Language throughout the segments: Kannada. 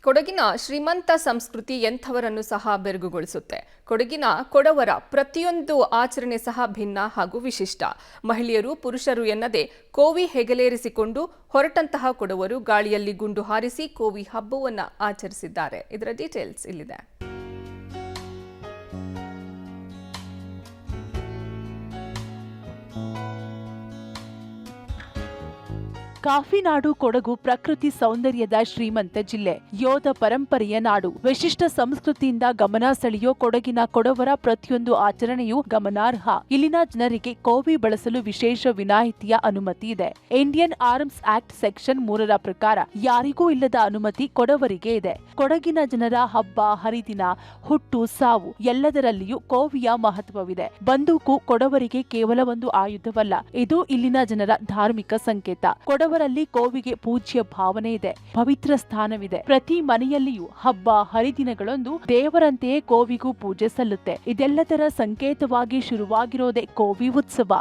ಕೊಡಗಿನ ಶ್ರೀಮಂತ ಸಂಸ್ಕೃತಿ ಎಂಥವರನ್ನು ಸಹ ಬೆರಗುಗೊಳಿಸುತ್ತೆ. ಕೊಡಗಿನ ಕೊಡವರ ಪ್ರತಿಯೊಂದು ಆಚರಣೆ ಸಹ ಭಿನ್ನ ಹಾಗೂ ವಿಶಿಷ್ಟ. ಮಹಿಳೆಯರು ಪುರುಷರು ಎನ್ನದೆ ಕೋವಿ ಹೆಗಲೇರಿಸಿಕೊಂಡು ಹೊರಟಂತಹ ಕೊಡವರು ಗಾಳಿಯಲ್ಲಿ ಗುಂಡು ಹಾರಿಸಿ ಕೋವಿ ಹಬ್ಬವನ್ನು ಆಚರಿಸಿದ್ದಾರೆ. ಇದರ ಡೀಟೇಲ್ಸ್ ಇಲ್ಲಿದೆ. ಕಾಫಿ ನಾಡು ಕೊಡಗು ಪ್ರಕೃತಿ ಸೌಂದರ್ಯದ ಶ್ರೀಮಂತ ಜಿಲ್ಲೆ, ಯೋಧ ಪರಂಪರೆಯ ನಾಡು. ವಿಶಿಷ್ಟ ಸಂಸ್ಕೃತಿಯಿಂದ ಗಮನ ಸೆಳೆಯೋ ಕೊಡಗಿನ ಕೊಡವರ ಪ್ರತಿಯೊಂದು ಆಚರಣೆಯೂ ಗಮನಾರ್ಹ. ಇಲ್ಲಿನ ಜನರಿಗೆ ಕೋವಿ ಬಳಸಲು ವಿಶೇಷ ವಿನಾಯಿತಿಯ ಅನುಮತಿ ಇದೆ. ಇಂಡಿಯನ್ ಆರ್ಮ್ಸ್ ಆಕ್ಟ್ ಸೆಕ್ಷನ್ 3 ಪ್ರಕಾರ ಯಾರಿಗೂ ಇಲ್ಲದ ಅನುಮತಿ ಕೊಡವರಿಗೆ ಇದೆ. ಕೊಡಗಿನ ಜನರ ಹಬ್ಬ ಹರಿದಿನ, ಹುಟ್ಟು ಸಾವು ಎಲ್ಲದರಲ್ಲಿಯೂ ಕೋವಿಯ ಮಹತ್ವವಿದೆ. ಬಂದೂಕು ಕೊಡವರಿಗೆ ಕೇವಲ ಒಂದು ಆಯುಧವಲ್ಲ, ಇದು ಇಲ್ಲಿನ ಜನರ ಧಾರ್ಮಿಕ ಸಂಕೇತ. ಕೊಡವರಲ್ಲಿ ಕೋವಿಗೆ ಪೂಜ್ಯ ಭಾವನೆ ಇದೆ, ಪವಿತ್ರ ಸ್ಥಾನವಿದೆ. ಪ್ರತಿ ಮನೆಯಲ್ಲಿಯೂ ಹಬ್ಬ ಹರಿದಿನಗಳೊಂದು ದೇವರಂತೆಯೇ ಕೋವಿಗೂ ಪೂಜೆ ಸಲ್ಲುತ್ತೆ. ಇದೆಲ್ಲದರ ಸಂಕೇತವಾಗಿ ಶುರುವಾಗಿರೋದೇ ಕೋವಿ ಉತ್ಸವ.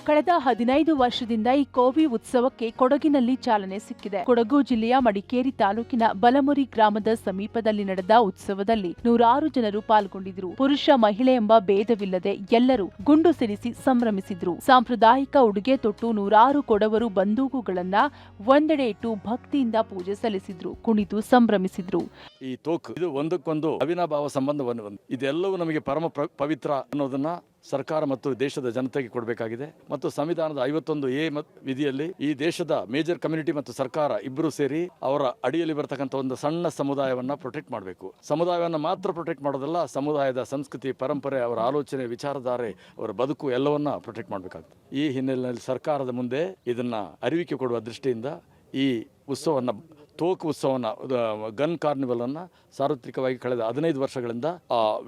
ಕಳೆದ 15 ವರ್ಷದಿಂದ ಈ ಕೋವಿ ಉತ್ಸವಕ್ಕೆ ಕೊಡಗಿನಲ್ಲಿ ಚಾಲನೆ ಸಿಕ್ಕಿದೆ. ಕೊಡಗು ಜಿಲ್ಲೆಯ ಮಡಿಕೇರಿ ತಾಲೂಕಿನ ಬಲಮುರಿ ಗ್ರಾಮದ ಸಮೀಪದಲ್ಲಿ ನಡೆದ ಉತ್ಸವದಲ್ಲಿ ನೂರಾರು ಜನರು ಪಾಲ್ಗೊಂಡಿದ್ರು. ಪುರುಷ ಮಹಿಳೆ ಎಂಬ ಭೇದವಿಲ್ಲದೆ ಎಲ್ಲರೂ ಗುಂಡು ಸಿಡಿಸಿ ಸಂಭ್ರಮಿಸಿದ್ರು. ಸಾಂಪ್ರದಾಯಿಕ ಉಡುಗೆ ತೊಟ್ಟು ನೂರಾರು ಕೊಡವರು ಬಂದೂಕುಗಳನ್ನ ಒಂದೆಡೆ ಇಟ್ಟು ಭಕ್ತಿಯಿಂದ ಪೂಜೆ ಸಲ್ಲಿಸಿದ್ರು, ಕುಣಿದು ಸಂಭ್ರಮಿಸಿದ್ರು. ಈ ತೋಕು ಇದು ಒಂದಕ್ಕೊಂದು ಅವಿನಾಭಾವ ಸಂಬಂಧವನ್ನು ಇದೆಲ್ಲವೂ ನಮಗೆ ಪರಮ ಪವಿತ್ರ ಅನ್ನೋದನ್ನ ಸರ್ಕಾರ ಮತ್ತು ದೇಶದ ಜನತೆಗೆ ಕೊಡಬೇಕಾಗಿದೆ. ಮತ್ತು ಸಂವಿಧಾನದ 51A ವಿಧಿಯಲ್ಲಿ ಈ ದೇಶದ ಮೇಜರ್ ಕಮ್ಯುನಿಟಿ ಮತ್ತು ಸರ್ಕಾರ ಇಬ್ಬರು ಸೇರಿ ಅವರ ಅಡಿಯಲ್ಲಿ ಬರತಕ್ಕಂಥ ಒಂದು ಸಣ್ಣ ಸಮುದಾಯವನ್ನ ಪ್ರೊಟೆಕ್ಟ್ ಮಾಡಬೇಕು. ಸಮುದಾಯವನ್ನು ಮಾತ್ರ ಪ್ರೊಟೆಕ್ಟ್ ಮಾಡೋದಲ್ಲ, ಸಮುದಾಯದ ಸಂಸ್ಕೃತಿ, ಪರಂಪರೆ, ಅವರ ಆಲೋಚನೆ, ವಿಚಾರಧಾರೆ, ಅವರ ಬದುಕು ಎಲ್ಲವನ್ನ ಪ್ರೊಟೆಕ್ಟ್ ಮಾಡಬೇಕಾಗ್ತದೆ. ಈ ಹಿನ್ನೆಲೆಯಲ್ಲಿ ಸರ್ಕಾರದ ಮುಂದೆ ಇದನ್ನ ಅರಿವಿಕೆ ಕೊಡುವ ದೃಷ್ಟಿಯಿಂದ ಈ ಉತ್ಸವವನ್ನು ತೋಕು ಉತ್ಸವನ ಗನ್ ಕಾರ್ನಿವಲ್ ಅನ್ನ ಸಾರ್ವತ್ರಿಕವಾಗಿ ಕಳೆದ 15 ವರ್ಷಗಳಿಂದ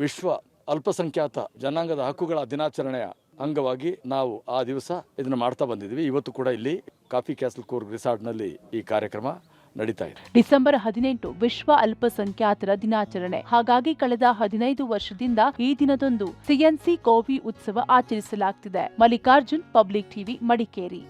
ವಿಶ್ವ ಅಲ್ಪಸಂಖ್ಯಾತ ಜನಾಂಗದ ಹಕ್ಕುಗಳ ದಿನಾಚರಣೆಯ ಅಂಗವಾಗಿ ನಾವು ಆ ದಿವಸ ಇದನ್ನು ಮಾಡ್ತಾ ಬಂದಿದ್ವಿ. ಇವತ್ತು ಕೂಡ ಇಲ್ಲಿ ಕಾಫಿ ಕ್ಯಾಸಲ್ ಕೂರ್ಗ್ ರಿಸಾರ್ಟ್ನಲ್ಲಿ ಈ ಕಾರ್ಯಕ್ರಮ ನಡೀತಾ ಇದೆ. ಡಿಸೆಂಬರ್ 18 ವಿಶ್ವ ಅಲ್ಪಸಂಖ್ಯಾತರ ದಿನಾಚರಣೆ. ಹಾಗಾಗಿ ಕಳೆದ 15 ವರ್ಷದಿಂದ ಈ ದಿನದಂದು CNC ಕೋವಿ ಉತ್ಸವ ಆಚರಿಸಲಾಗುತ್ತಿದೆ. Mallikarjun, public TV, Madikeri.